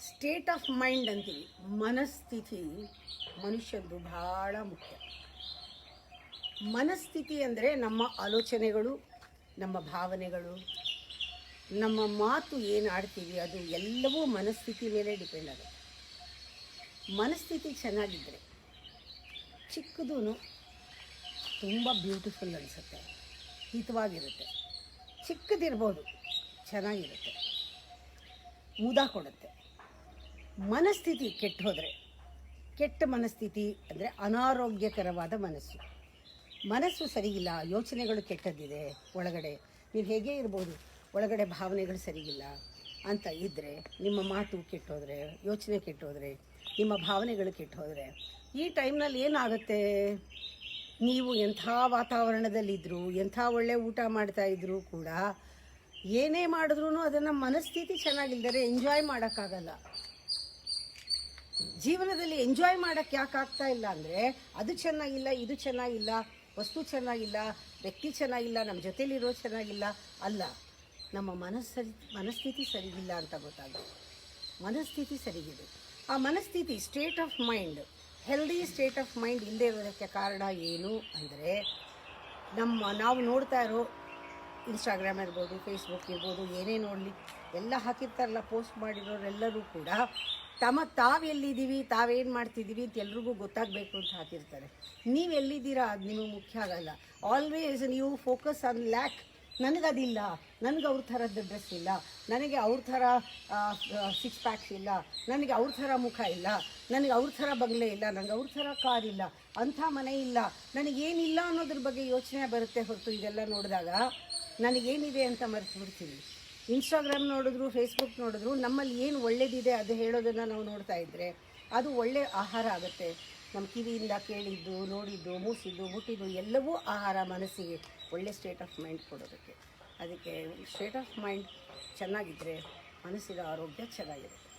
State of mind ಅಂತೀವಿ. ಮನಸ್ಥಿತಿ ಮನುಷ್ಯಂದು ಬಹಳ ಮುಖ್ಯ. ಮನಸ್ಥಿತಿ ಅಂದರೆ ನಮ್ಮ ಆಲೋಚನೆಗಳು, ನಮ್ಮ ಭಾವನೆಗಳು, ನಮ್ಮ ಮಾತು ಏನು ಆಡ್ತೀವಿ ಅದು ಎಲ್ಲವೂ ಮನಸ್ಥಿತಿ ಮೇಲೆ ಡಿಪೆಂಡ್ ಆಗುತ್ತೆ. ಮನಸ್ಥಿತಿ ಚೆನ್ನಾಗಿದ್ದರೆ ಚಿಕ್ಕದೂ ತುಂಬ ಬ್ಯೂಟಿಫುಲ್ ಅನಿಸುತ್ತೆ, ಹಿತವಾಗಿರುತ್ತೆ. ಚಿಕ್ಕದಿರ್ಬೋದು, ಚೆನ್ನಾಗಿರುತ್ತೆ, ಮುದ ಕೊಡುತ್ತೆ. ಮನಸ್ಥಿತಿ ಕೆಟ್ಟು ಹೋದರೆ, ಕೆಟ್ಟ ಮನಸ್ಥಿತಿ ಅಂದರೆ ಅನಾರೋಗ್ಯಕರವಾದ ಮನಸ್ಸು. ಮನಸ್ಸು ಸರಿಯಿಲ್ಲ, ಯೋಚನೆಗಳು ಕೆಟ್ಟದ್ದಿದೆ ಒಳಗಡೆ, ನೀವು ಹೇಗೇ ಇರ್ಬೋದು, ಒಳಗಡೆ ಭಾವನೆಗಳು ಸರಿಯಿಲ್ಲ ಅಂತ ಇದ್ದರೆ, ನಿಮ್ಮ ಮಾತು ಕೆಟ್ಟೋದ್ರೆ, ಯೋಚನೆ ಕೆಟ್ಟೋದ್ರೆ, ನಿಮ್ಮ ಭಾವನೆಗಳು ಕೆಟ್ಟೋದ್ರೆ, ಈ ಟೈಮ್ನಲ್ಲಿ ಏನಾಗುತ್ತೆ? ನೀವು ಎಂಥ ವಾತಾವರಣದಲ್ಲಿದ್ದರೂ, ಎಂಥ ಒಳ್ಳೆ ಊಟ ಮಾಡ್ತಾಯಿದ್ರೂ ಕೂಡ ಏನೇ ಮಾಡಿದ್ರೂ ಅದನ್ನು ಮನಸ್ಥಿತಿ ಚೆನ್ನಾಗಿಲ್ದರೆ ಎಂಜಾಯ್ ಮಾಡೋಕ್ಕಾಗಲ್ಲ. ಜೀವನದಲ್ಲಿ ಎಂಜಾಯ್ ಮಾಡೋಕ್ಕೆ ಯಾಕೆ ಆಗ್ತಾ ಇಲ್ಲ ಅಂದರೆ, ಅದು ಚೆನ್ನಾಗಿಲ್ಲ, ಇದು ಚೆನ್ನಾಗಿಲ್ಲ, ವಸ್ತು ಚೆನ್ನಾಗಿಲ್ಲ, ವ್ಯಕ್ತಿ ಚೆನ್ನಾಗಿಲ್ಲ, ನಮ್ಮ ಜೊತೇಲಿರೋ ಚೆನ್ನಾಗಿಲ್ಲ ಅಲ್ಲ, ನಮ್ಮ ಮನಸ್ಥಿತಿ ಸರಿಗಿಲ್ಲ ಅಂತ ಗೊತ್ತಾಗುತ್ತೆ. ಮನಸ್ಥಿತಿ ಸರಿಗಿದೆ. ಆ ಮನಸ್ಥಿತಿ state of mind, healthy state of mind ಇಲ್ಲದೆ ಇರೋದಕ್ಕೆ ಕಾರಣ ಏನು ಅಂದರೆ, ನಾವು ನೋಡ್ತಾ ಇರೋ ಇನ್ಸ್ಟಾಗ್ರಾಮ್ ಇರ್ಬೋದು, ಫೇಸ್ಬುಕ್ ಇರ್ಬೋದು, ಏನೇ ನೋಡಲಿ ಎಲ್ಲ ಹಾಕಿರ್ತಾರಲ್ಲ, ಪೋಸ್ಟ್ ಮಾಡಿರೋರೆಲ್ಲರೂ ಕೂಡ ತಾವೆಲ್ಲಿದ್ದೀವಿ, ತಾವೇನು ಮಾಡ್ತಿದ್ದೀವಿ ಅಂತ ಎಲ್ರಿಗೂ ಗೊತ್ತಾಗಬೇಕು ಅಂತ ಹಾಕಿರ್ತಾರೆ. ನೀವು ಎಲ್ಲಿದ್ದೀರಾ ಅದು ನಿಮಗೆ ಮುಖ್ಯ ಆಗಲ್ಲ. ಆಲ್ವೇಸ್ ನೀವು ಫೋಕಸ್ ಆನ್ ಲ್ಯಾಕ್. ನನಗದಿಲ್ಲ, ನನಗೆ ಅವ್ರ ಥರದ್ದು ಡ್ರೆಸ್ ಇಲ್ಲ, ನನಗೆ ಅವ್ರ ಥರ ಸಿಕ್ಸ್ ಪ್ಯಾಕ್ಸ್ ಇಲ್ಲ, ನನಗೆ ಅವ್ರ ಥರ ಮುಖ ಇಲ್ಲ, ನನಗೆ ಅವ್ರ ಥರ ಬಂಗ್ಲೆ ಇಲ್ಲ, ನನಗೆ ಅವ್ರ ಥರ ಕಾರ್ ಇಲ್ಲ, ಅಂಥ ಮನೆ ಇಲ್ಲ, ನನಗೇನಿಲ್ಲ ಅನ್ನೋದ್ರ ಬಗ್ಗೆ ಯೋಚನೆ ಬರುತ್ತೆ ಹೊರತು ಇದೆಲ್ಲ ನೋಡಿದಾಗ ನನಗೇನಿದೆ ಅಂತ ಮರೆತು ಬಿಡ್ತೀವಿ. ಇನ್ಸ್ಟಾಗ್ರಾಮ್ ನೋಡಿದ್ರು, ಫೇಸ್ಬುಕ್ ನೋಡಿದ್ರು, ನಮ್ಮಲ್ಲಿ ಏನು ಒಳ್ಳೇದಿದೆ ಅದು ಹೇಳೋದನ್ನು ನಾವು ನೋಡ್ತಾ ಇದ್ದರೆ ಅದು ಒಳ್ಳೆಯ ಆಹಾರ ಆಗುತ್ತೆ. ನಮ್ಮ ಕಿವಿಯಿಂದ ಕೇಳಿದ್ದು, ನೋಡಿದ್ದು, ಮೂಸಿದ್ದು, ಮುಟ್ಟಿದ್ದು ಎಲ್ಲವೂ ಆಹಾರ ಮನಸ್ಸಿಗೆ ಒಳ್ಳೆ ಸ್ಟೇಟ್ ಆಫ್ ಮೈಂಡ್ ಕೊಡೋದಕ್ಕೆ. ಅದಕ್ಕೆ ಸ್ಟೇಟ್ ಆಫ್ ಮೈಂಡ್ ಚೆನ್ನಾಗಿದ್ದರೆ ಮನಸ್ಸಿನ ಆರೋಗ್ಯ ಚೆನ್ನಾಗಿರುತ್ತೆ.